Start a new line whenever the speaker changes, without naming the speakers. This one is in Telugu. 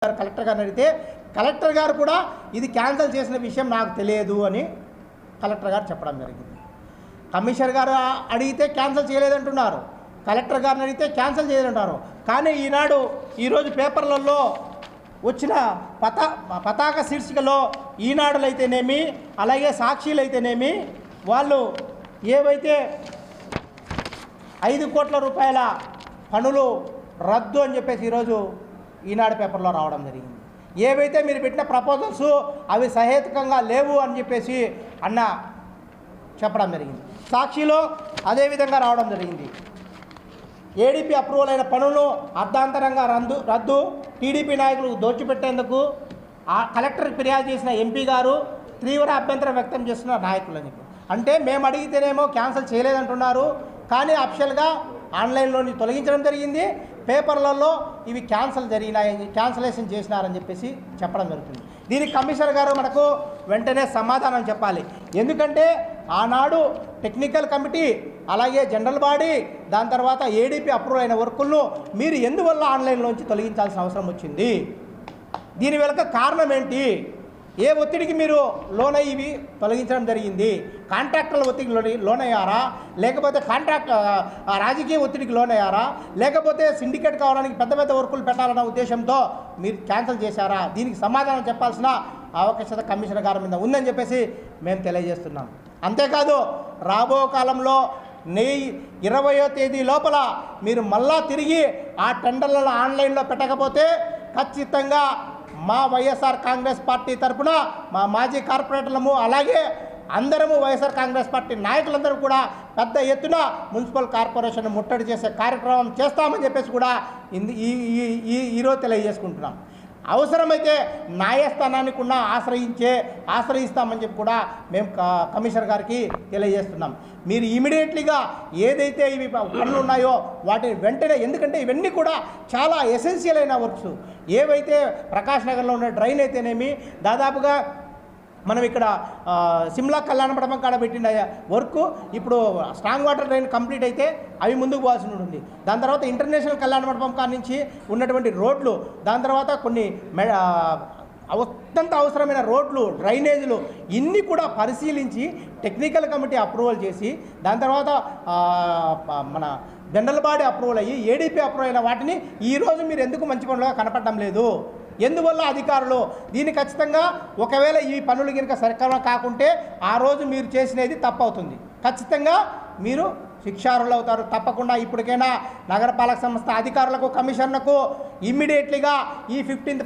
కలెక్టర్ గారిని అడిగితే కలెక్టర్ గారు కూడా ఇది క్యాన్సిల్ చేసిన విషయం నాకు తెలియదు అని కలెక్టర్ గారు చెప్పడం జరిగింది. కమిషనర్ గారు అడిగితే క్యాన్సిల్ చేయలేదంటున్నారు, కలెక్టర్ గారిని అడిగితే క్యాన్సిల్ చేయలేదంటారు. కానీ ఈరోజు పేపర్లలో వచ్చిన పతాక శీర్షికలో ఈనాడులు అయితేనేమి అలాగే సాక్షిలు అయితేనేమి వాళ్ళు ఏవైతే 5 కోట్ల రూపాయల పనులు రద్దు అని చెప్పేసి ఈరోజు ఈనాడు పేపర్లో రావడం జరిగింది. ఏవైతే మీరు పెట్టిన ప్రపోజల్స్ అవి సహేతుకంగా లేవు అని చెప్పేసి చెప్పడం జరిగింది. సాక్షిలో అదేవిధంగా రావడం జరిగింది. ఏడీపీ అప్రూవల్ అయిన పనులను అర్ధాంతరంగా రద్దు టీడీపీ నాయకులు దోచిపెట్టేందుకు కలెక్టర్ ఫిర్యాదు చేసిన ఎంపీ గారు తీవ్ర అభ్యంతరం వ్యక్తం చేస్తున్న నాయకులని. అంటే మేము అడిగితేనేమో క్యాన్సిల్ చేయలేదంటున్నారు, కానీ అఫిషియల్గా ఆన్లైన్లోని తొలగించడం జరిగింది, పేపర్లలో ఇవి క్యాన్సిలేషన్ చేసినారని చెప్పేసి చెప్పడం జరుగుతుంది. దీనికి కమిషనర్ గారు మనకు వెంటనే సమాధానం చెప్పాలి. ఎందుకంటే ఆనాడు టెక్నికల్ కమిటీ అలాగే జనరల్ బాడీ దాని తర్వాత ఏడీపీ అప్రూవల్ అయిన వర్కులను మీరు ఎందువల్ల ఆన్లైన్లోంచి తొలగించాల్సిన అవసరం వచ్చింది? దీని వెనుక కారణం ఏంటి? ఏ ఒత్తిడికి మీరు లోనై ఇవి తొలగించడం జరిగింది? కాంట్రాక్టర్ల ఒత్తిడికి లోనయ్యారా, లేకపోతే రాజకీయ ఒత్తిడికి లోనయ్యారా, లేకపోతే సిండికేట్ కావడానికి పెద్ద పెద్ద వర్కులు పెట్టాలన్న ఉద్దేశంతో మీరు క్యాన్సిల్ చేశారా? దీనికి సమాధానం చెప్పాల్సిన అవకాశత కమిషనర్ గారి మీద ఉందని చెప్పేసి మేము తెలియజేస్తున్నాం. అంతేకాదు రాబో కాలంలో 20వ తేదీ లోపల మీరు మళ్ళా తిరిగి ఆ టెండర్లను ఆన్లైన్లో పెట్టకపోతే ఖచ్చితంగా మా వైఎస్ఆర్ కాంగ్రెస్ పార్టీ తరఫున మా మాజీ కార్పొరేటర్లము అలాగే అందరము వైఎస్ఆర్ కాంగ్రెస్ పార్టీ నాయకులందరూ కూడా పెద్ద ఎత్తున మున్సిపల్ కార్పొరేషన్ ముట్టడి చేసే కార్యక్రమం చేస్తామని చెప్పేసి కూడా ఈరోజు తెలియజేసుకుంటున్నాం. అవసరమైతే న్యాయస్థానాన్ని కూడా ఆశ్రయిస్తామని చెప్పి కూడా మేము కమిషనర్ గారికి తెలియజేస్తున్నాం. మీరు ఇమీడియట్లీగా ఏదైతే ఇవి పనులు ఉన్నాయో వాటిని వెంటనే, ఎందుకంటే ఇవన్నీ కూడా చాలా ఎసెన్షియల్ అయిన వర్క్స్. ఏవైతే ప్రకాష్ నగర్లో ఉన్న డ్రైన్ అయితేనేమి, దాదాపుగా మనం ఇక్కడ సిమ్లా కళ్యాణ మండపం కాడ పెట్టిన వర్క్ ఇప్పుడు స్ట్రాంగ్ వాటర్ డ్రైన్ కంప్లీట్ అయితే అవి ముందుకు పోవాల్సి ఉంటుంది. దాని తర్వాత ఇంటర్నేషనల్ కళ్యాణ మండపం కాడ నుంచి ఉన్నటువంటి రోడ్లు, దాని తర్వాత కొన్ని అత్యంత అవసరమైన రోడ్లు, డ్రైనేజీలు ఇన్ని కూడా పరిశీలించి టెక్నికల్ కమిటీ అప్రూవల్ చేసి దాని తర్వాత మన జనరల్ బాడీ అప్రూవల్ అయ్యి ఏడీపీ అప్రూవల్ అయిన వాటిని ఈరోజు మీరు ఎందుకు మంచి పనులుగా కనపడడం లేదు? ఎందువల్ల అధికారులు దీన్ని ఖచ్చితంగా ఒకవేళ ఈ పనులు కనుక సరిక్రమం కాకుంటే ఆ రోజు మీరు చేసినది తప్పు అవుతుంది. ఖచ్చితంగా మీరు శిక్షార్హులు అవుతారు. తప్పకుండా ఇప్పటికైనా నగరపాలక సంస్థ అధికారులకు, కమిషనర్లకు ఇమ్మీడియట్లీగా ఈ 15th